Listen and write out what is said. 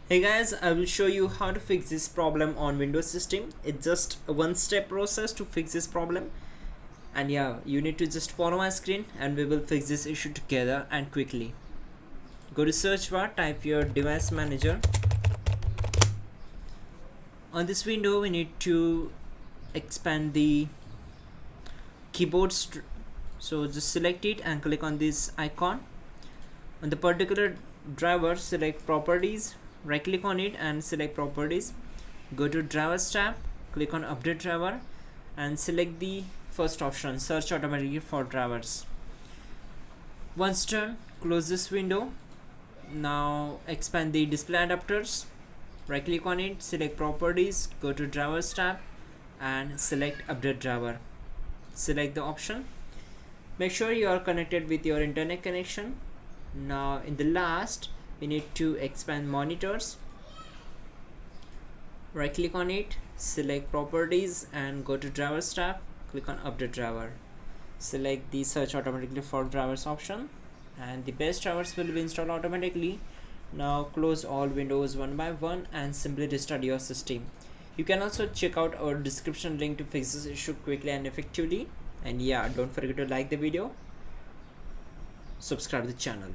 Hey guys, I will show you how to fix this problem on Windows system. It's just a one-step process to fix this problem. And yeah, you need to just follow my screen and we will fix this issue together and quickly. Go to search bar, type your device manager. On this window, we need to expand the keyboard. So just select it and click on this icon. On the particular driver, select properties, right click on it and select properties. Go to drivers tab, click on update driver and select the first option, search automatically for drivers. Once done, close this window. Now expand the display adapters, right click on it, select properties, go to drivers tab and select update driver. Select the option. Make sure you are connected with your internet connection. Now in the last, we need to expand monitors. Right click on it, select properties and go to drivers tab, click on update driver. Select the search automatically for drivers option and the best drivers will be installed automatically. Now close all windows one by one and simply restart your system. You can also check out our description link to fix this issue quickly and effectively. And yeah, don't forget to like the video, subscribe to the channel.